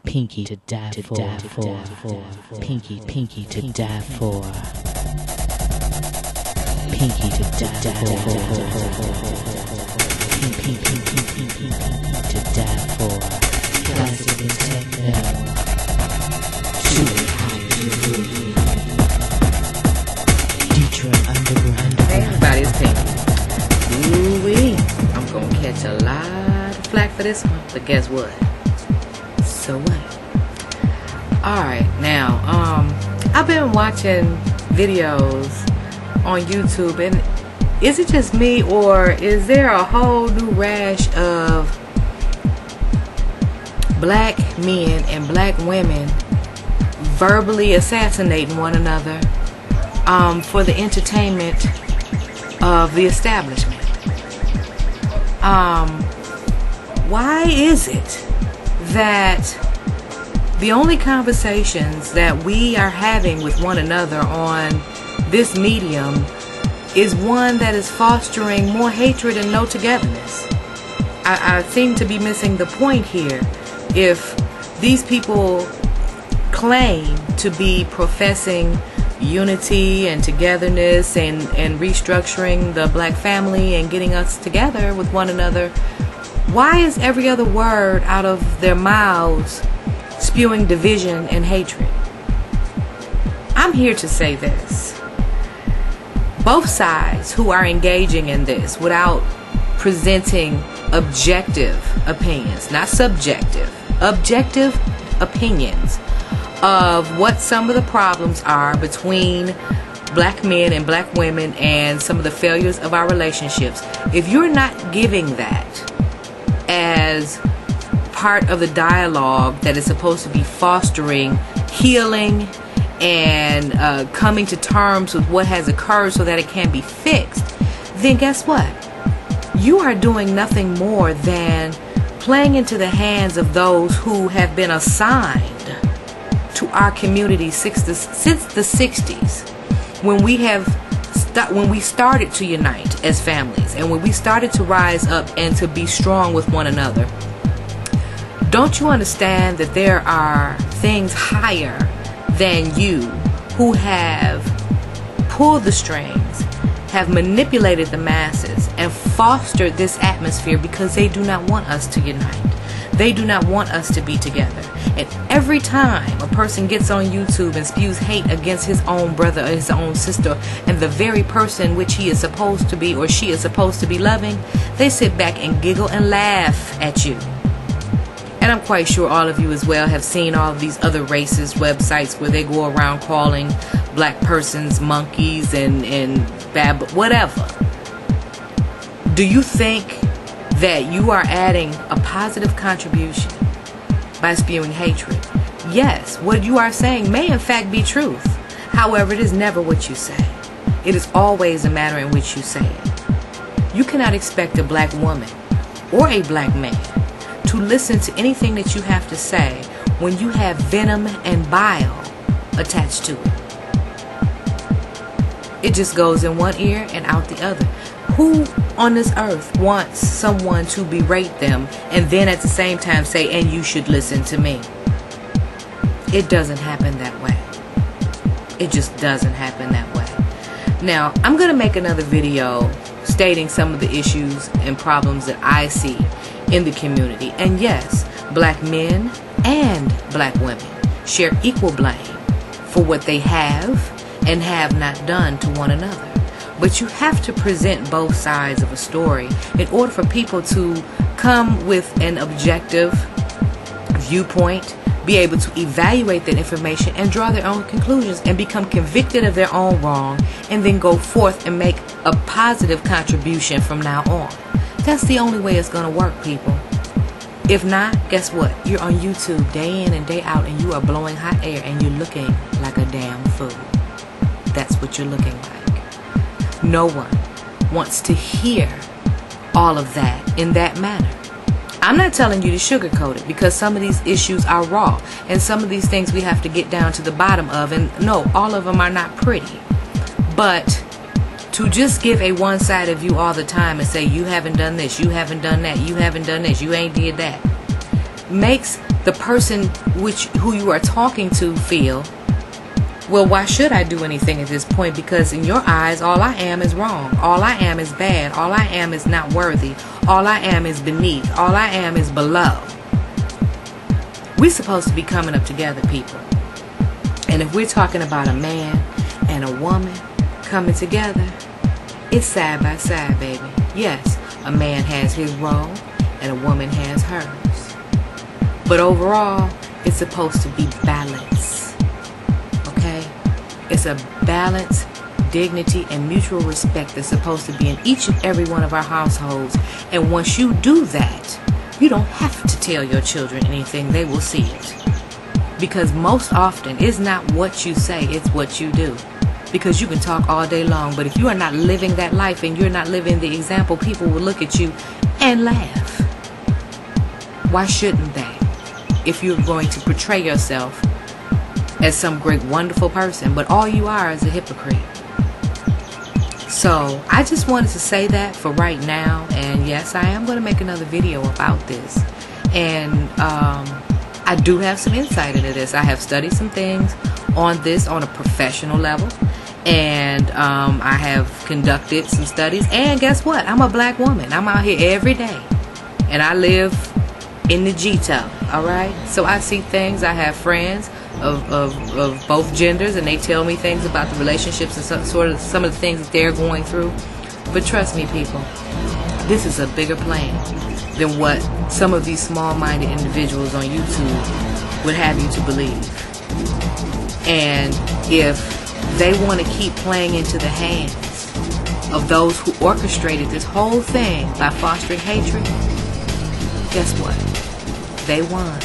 Pinky to die for. Pinky to die for. Pinky to die for. Pinky to die for. Classic and techno. Too high. Detroit underground. Hey everybody, it's Pinky. Ooh-wee. I'm gonna catch a lot of flack for this one, but guess what? So what? Alright, now, I've been watching videos on YouTube, and is it just me, or is there a whole new rash of black men and black women verbally assassinating one another for the entertainment of the establishment? Why is it that the only conversations that we are having with one another on this medium is one that is fostering more hatred and no togetherness? I seem to be missing the point here. If these people claim to be professing unity and togetherness and restructuring the black family and getting us together with one another, why is every other word out of their mouths spewing division and hatred? I'm here to say this. Both sides who are engaging in this without presenting objective opinions, not subjective, objective opinions of what some of the problems are between black men and black women and some of the failures of our relationships, if you're not giving that as part of the dialogue that is supposed to be fostering healing and coming to terms with what has occurred so that it can be fixed, then guess what? You are doing nothing more than playing into the hands of those who have been assigned to our community since the 60s, when we started to unite as families, and when we started to rise up and to be strong with one another. Don't you understand that there are things higher than you who have pulled the strings, have manipulated the masses, and fostered this atmosphere because they do not want us to unite. They do not want us to be together. And every time a person gets on YouTube and spews hate against his own brother or his own sister and the very person which he is supposed to be or she is supposed to be loving, they sit back and giggle and laugh at you. And I'm quite sure all of you as well have seen all of these other racist websites where they go around calling black persons monkeys and whatever. Do you think that you are adding a positive contribution by spewing hatred? Yes, what you are saying may in fact be truth. However, it is never what you say. It is always a matter in which you say it. You cannot expect a black woman or a black man to listen to anything that you have to say when you have venom and bile attached to it. It just goes in one ear and out the other. Who on this earth wants someone to berate them and then at the same time say, and you should listen to me? It doesn't happen that way. It just doesn't happen that way. Now, I'm going to make another video stating some of the issues and problems that I see in the community. And yes, black men and black women share equal blame for what they have and have not done to one another. But you have to present both sides of a story in order for people to come with an objective viewpoint, be able to evaluate that information and draw their own conclusions and become convicted of their own wrong, and then go forth and make a positive contribution from now on. That's the only way it's going to work, people. If not, guess what? You're on YouTube day in and day out and you are blowing hot air and you're looking like a damn fool. That's what you're looking like. No one wants to hear all of that in that manner. I'm not telling you to sugarcoat it, because some of these issues are raw and some of these things we have to get down to the bottom of, and no, all of them are not pretty. But to just give a one-sided view all the time and say you haven't done this, you haven't done that, you haven't done this, you ain't did that, makes the person who you are talking to feel, well, why should I do anything at this point? Because in your eyes, all I am is wrong. All I am is bad. All I am is not worthy. All I am is beneath. All I am is below. We're supposed to be coming up together, people. And if we're talking about a man and a woman coming together, it's side by side, baby. Yes, a man has his role and a woman has hers. But overall, it's supposed to be balance. Okay? It's a balance, dignity, and mutual respect that's supposed to be in each and every one of our households. And once you do that, you don't have to tell your children anything. They will see it. Because most often, it's not what you say, it's what you do. Because you can talk all day long, but if you are not living that life and you're not living the example, people will look at you and laugh. Why shouldn't they? If you're going to portray yourself as some great, wonderful person, but all you are is a hypocrite. So I just wanted to say that for right now. And yes, I am going to make another video about this. And I do have some insight into this. I have studied some things on this on a professional level. And I have conducted some studies. And guess what? I'm a black woman. I'm out here every day. And I live in the Ghetto. Alright? So I see things. I have friends of both genders, and they tell me things about the relationships and some of the things that they're going through. But trust me, people, this is a bigger plan than what some of these small-minded individuals on YouTube would have you to believe. And if they want to keep playing into the hands of those who orchestrated this whole thing by fostering hatred, guess what? They won.